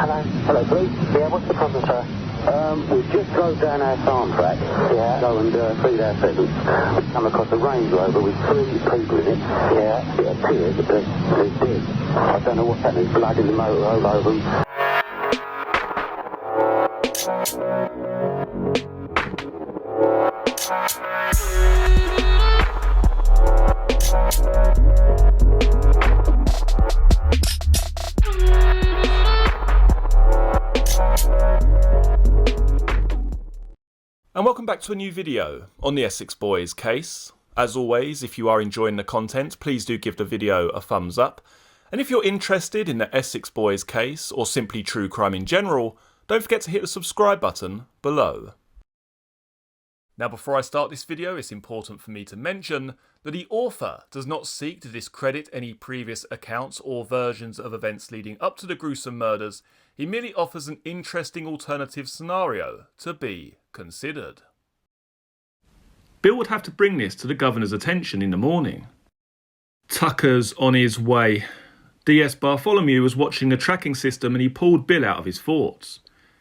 Hello. Hello, police. Yeah, what's the problem, sir? We just drove down our farm track. Yeah. Go and feed our pheasants. We come across a Range Rover with 3 people in it. Yeah. It appears that they're dead. I don't know what's happening. Blood in the motor all over them. And welcome back to a new video on the Essex Boys case. As always, if you are enjoying the content, please do give the video a thumbs up. And if you're interested in the Essex Boys case, or simply true crime in general, don't forget to hit the subscribe button below. Now before I start this video, it's important for me to mention that the author does not seek to discredit any previous accounts or versions of events leading up to the gruesome murders. He merely offers an interesting alternative scenario to be considered. Bill would have to bring this to the governor's attention in the morning. Tucker's on his way. DS Bartholomew was watching the tracking system and he pulled Bill out of his thoughts.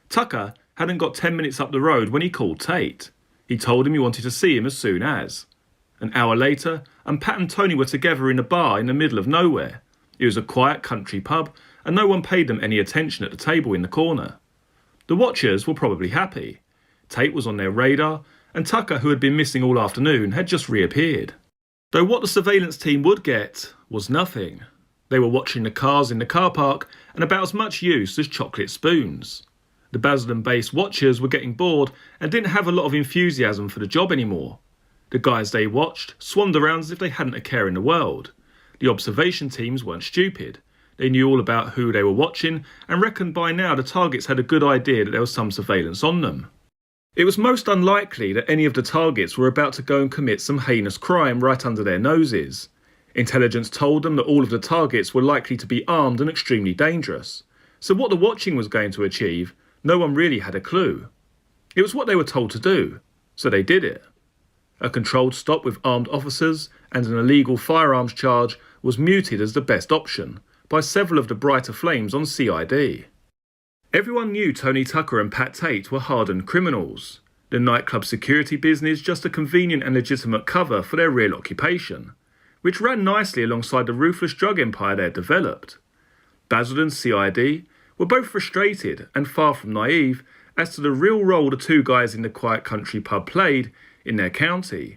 Tucker hadn't got 10 minutes up the road when he called Tate. He told him he wanted to see him as soon as. An hour later, and Pat and Tony were together in a bar in the middle of nowhere. It was a quiet country pub, and no one paid them any attention at the table in the corner. The watchers were probably happy. Tate was on their radar, and Tucker, who had been missing all afternoon, had just reappeared. Though what the surveillance team would get was nothing. They were watching the cars in the car park, and about as much use as chocolate spoons. The Basildon-based watchers were getting bored and didn't have a lot of enthusiasm for the job anymore. The guys they watched swanned around as if they hadn't a care in the world. The observation teams weren't stupid. They knew all about who they were watching and reckoned by now the targets had a good idea that there was some surveillance on them. It was most unlikely that any of the targets were about to go and commit some heinous crime right under their noses. Intelligence told them that all of the targets were likely to be armed and extremely dangerous. So what the watching was going to achieve, no one really had a clue. It was what they were told to do, so they did it. A controlled stop with armed officers and an illegal firearms charge was mooted as the best option by several of the brighter flames on CID. Everyone knew Tony Tucker and Pat Tate were hardened criminals. The nightclub security business just a convenient and legitimate cover for their real occupation, which ran nicely alongside the ruthless drug empire they had developed. Basildon CID were both frustrated and far from naive as to the real role the two guys in the quiet country pub played in their county.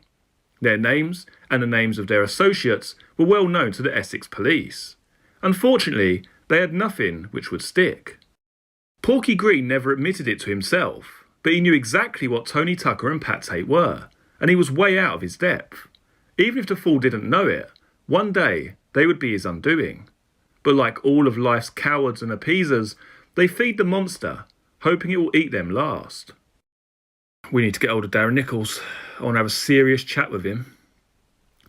Their names and the names of their associates were well known to the Essex police. Unfortunately, they had nothing which would stick. Porky Green never admitted it to himself, but he knew exactly what Tony Tucker and Pat Tate were, and he was way out of his depth. Even if the fool didn't know it, one day they would be his undoing. But like all of life's cowards and appeasers, they feed the monster, hoping it will eat them last. We need to get hold of Darren Nichols. I want to have a serious chat with him.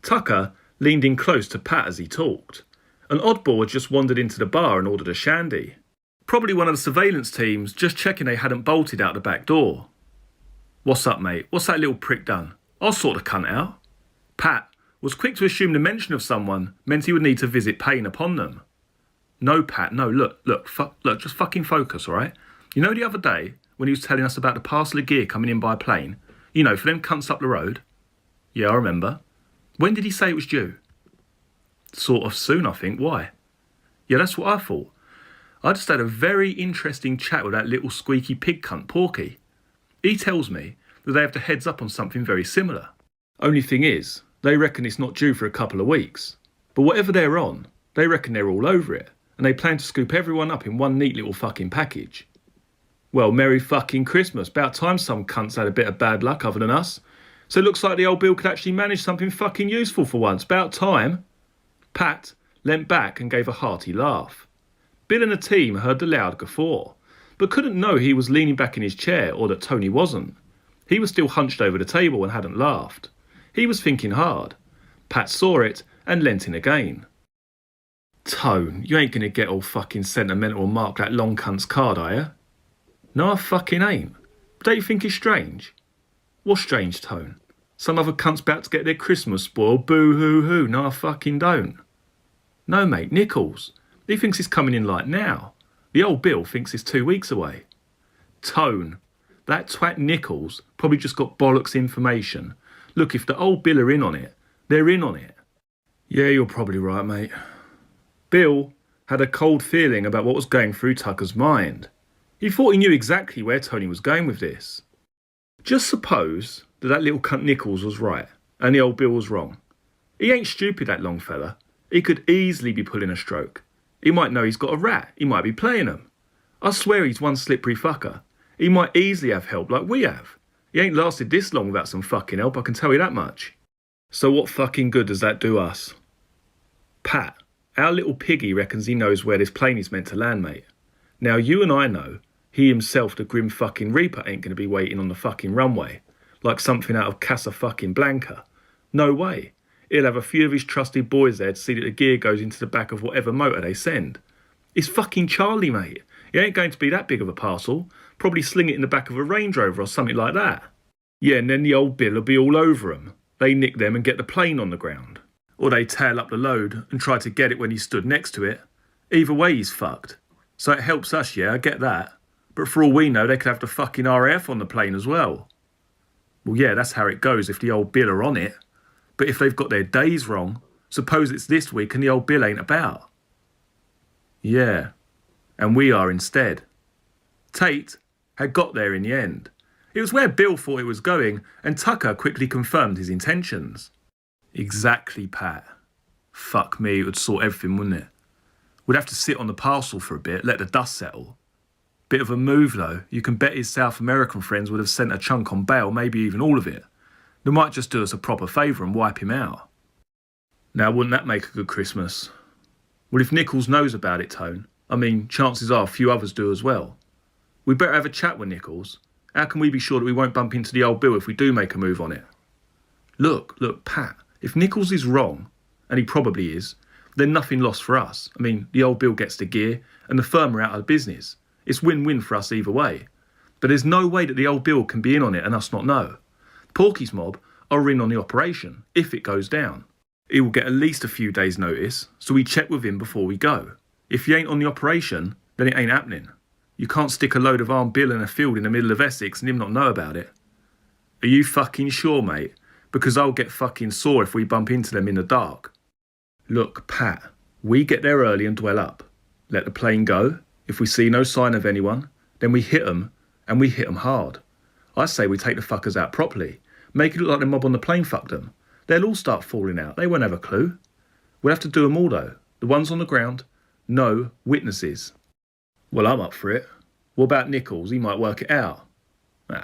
Tucker leaned in close to Pat as he talked. An oddball had just wandered into the bar and ordered a shandy. Probably one of the surveillance teams, just checking they hadn't bolted out the back door. "What's up, mate? What's that little prick done? I'll sort the cunt out." Pat was quick to assume the mention of someone meant he would need to visit pain upon them. "No, Pat, no, look, just fucking focus, alright? You know the other day, when he was telling us about the parcel of gear coming in by plane? You know, for them cunts up the road?" "Yeah, I remember." "When did he say it was due?" "Sort of soon, I think. Why?" "Yeah, that's what I thought. I just had a very interesting chat with that little squeaky pig cunt Porky. He tells me that they have the heads up on something very similar. Only thing is, they reckon it's not due for a couple of weeks. But whatever they're on, they reckon they're all over it, and they plan to scoop everyone up in one neat little fucking package." "Well, Merry fucking Christmas. About time some cunts had a bit of bad luck other than us. So it looks like the old Bill could actually manage something fucking useful for once. About time." Pat leant back and gave a hearty laugh. Bill and the team heard the loud guffaw, but couldn't know he was leaning back in his chair or that Tony wasn't. He was still hunched over the table and hadn't laughed. He was thinking hard. Pat saw it and leant in again. "Tone, you ain't gonna get all fucking sentimental and mark that long cunt's card, are you?" "No, I fucking ain't. But don't you think it's strange?" "What's strange, Tone? Some other cunt's about to get their Christmas spoiled, boo-hoo-hoo. No, I fucking don't." "No, mate, Nichols. He thinks it's coming in like now. The old Bill thinks it's 2 weeks away. Tone. That twat Nichols probably just got bollocks information. Look, if the old Bill are in on it, they're in on it. Yeah, you're probably right, mate. Bill had a cold feeling about what was going through Tucker's mind. He thought he knew exactly where Tony was going with this. Just suppose that little cunt Nichols was right and the old Bill was wrong. He ain't stupid, that long fella. He could easily be pulling a stroke. He might know he's got a rat. He might be playing them. I swear he's one slippery fucker. He might easily have help like we have. He ain't lasted this long without some fucking help, I can tell you that much. So what fucking good does that do us? Pat, our little piggy reckons he knows where this plane is meant to land, mate. Now you and I know he himself, the grim fucking Reaper, ain't going to be waiting on the fucking runway like something out of Casa fucking Blanca. No way. He'll have a few of his trusted boys there to see that the gear goes into the back of whatever motor they send. It's fucking Charlie, mate. It ain't going to be that big of a parcel. Probably sling it in the back of a Range Rover or something like that. Yeah, and then the old Bill will be all over 'em. They nick them and get the plane on the ground. Or they tail up the load and try to get it when he stood next to it. Either way, he's fucked. So it helps us, yeah, I get that. But for all we know, they could have the fucking RAF on the plane as well. Well, yeah, that's how it goes if the old Bill are on it. But if they've got their days wrong, suppose it's this week and the old Bill ain't about. Yeah, and we are instead. Tate had got there in the end. It was where Bill thought it was going, and Tucker quickly confirmed his intentions. Exactly, Pat. Fuck me, it would sort everything, wouldn't it? We'd have to sit on the parcel for a bit, let the dust settle. Bit of a move, though. You can bet his South American friends would have sent a chunk on bail, maybe even all of it. They might just do us a proper favour and wipe him out. Now, wouldn't that make a good Christmas? Well, if Nichols knows about it, Tone, I mean, chances are a few others do as well. We better have a chat with Nichols. How can we be sure that we won't bump into the old Bill if we do make a move on it? Look, Pat, if Nichols is wrong, and he probably is, then nothing lost for us. I mean, the old Bill gets the gear, and the firm are out of business. It's win-win for us either way. But there's no way that the old Bill can be in on it and us not know. Porky's mob are in on the operation, if it goes down. He will get at least a few days' notice, so we check with him before we go. If he ain't on the operation, then it ain't happening. You can't stick a load of armed Bill in a field in the middle of Essex and him not know about it. Are you fucking sure, mate? Because I'll get fucking sore if we bump into them in the dark. Look, Pat, we get there early and dwell up. Let the plane go. If we see no sign of anyone, then we hit 'em, and we hit 'em hard. I say we take the fuckers out properly. Make it look like the mob on the plane fucked them. They'll all start falling out. They won't have a clue. We'll have to do 'em all, though. The ones on the ground, no witnesses. Well, I'm up for it. What about Nichols? He might work it out.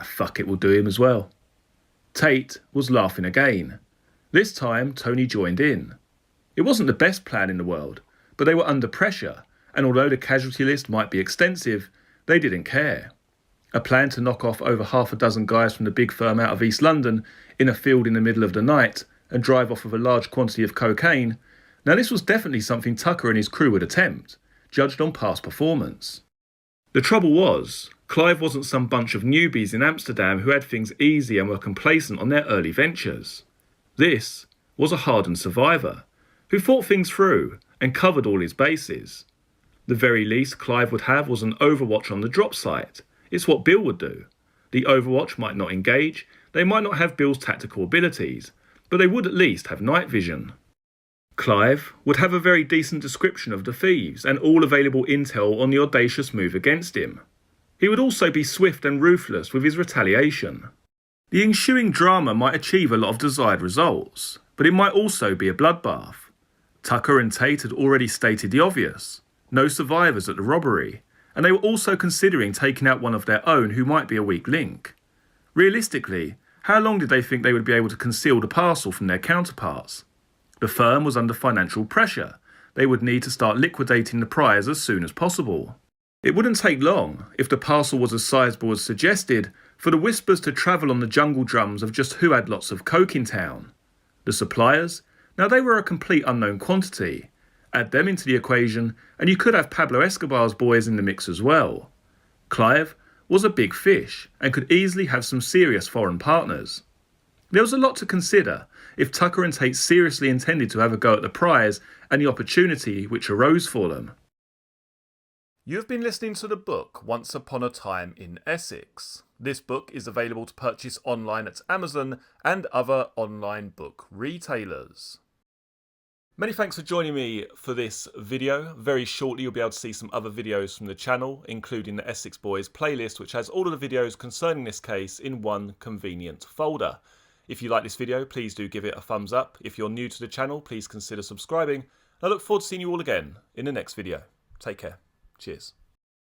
Fuck it, we'll do him as well. Tate was laughing again. This time, Tony joined in. It wasn't the best plan in the world, but they were under pressure, and although the casualty list might be extensive, they didn't care. A plan to knock off over half a dozen guys from the big firm out of East London in a field in the middle of the night and drive off with a large quantity of cocaine. Now this was definitely something Tucker and his crew would attempt, judged on past performance. The trouble was, Clive wasn't some bunch of newbies in Amsterdam who had things easy and were complacent on their early ventures. This was a hardened survivor who thought things through and covered all his bases. The very least Clive would have was an overwatch on the drop site. It's what Bill would do. The overwatch might not engage, they might not have Bill's tactical abilities, but they would at least have night vision. Clive would have a very decent description of the thieves and all available intel on the audacious move against him. He would also be swift and ruthless with his retaliation. The ensuing drama might achieve a lot of desired results, but it might also be a bloodbath. Tucker and Tate had already stated the obvious. No survivors at the robbery, and they were also considering taking out one of their own who might be a weak link. Realistically, how long did they think they would be able to conceal the parcel from their counterparts? The firm was under financial pressure. They would need to start liquidating the prize as soon as possible. It wouldn't take long, if the parcel was as sizable as suggested, for the whispers to travel on the jungle drums of just who had lots of coke in town. The suppliers? Now they were a complete unknown quantity. Add them into the equation, and you could have Pablo Escobar's boys in the mix as well. Clive was a big fish, and could easily have some serious foreign partners. There was a lot to consider if Tucker and Tate seriously intended to have a go at the prize and the opportunity which arose for them. You have been listening to the book Once Upon a Time in Essex. This book is available to purchase online at Amazon and other online book retailers. Many thanks for joining me for this video. Very shortly you'll be able to see some other videos from the channel, including the Essex Boys playlist, which has all of the videos concerning this case in one convenient folder. If you like this video, please do give it a thumbs up. If you're new to the channel, please consider subscribing. I look forward to seeing you all again in the next video. Take care. Cheers.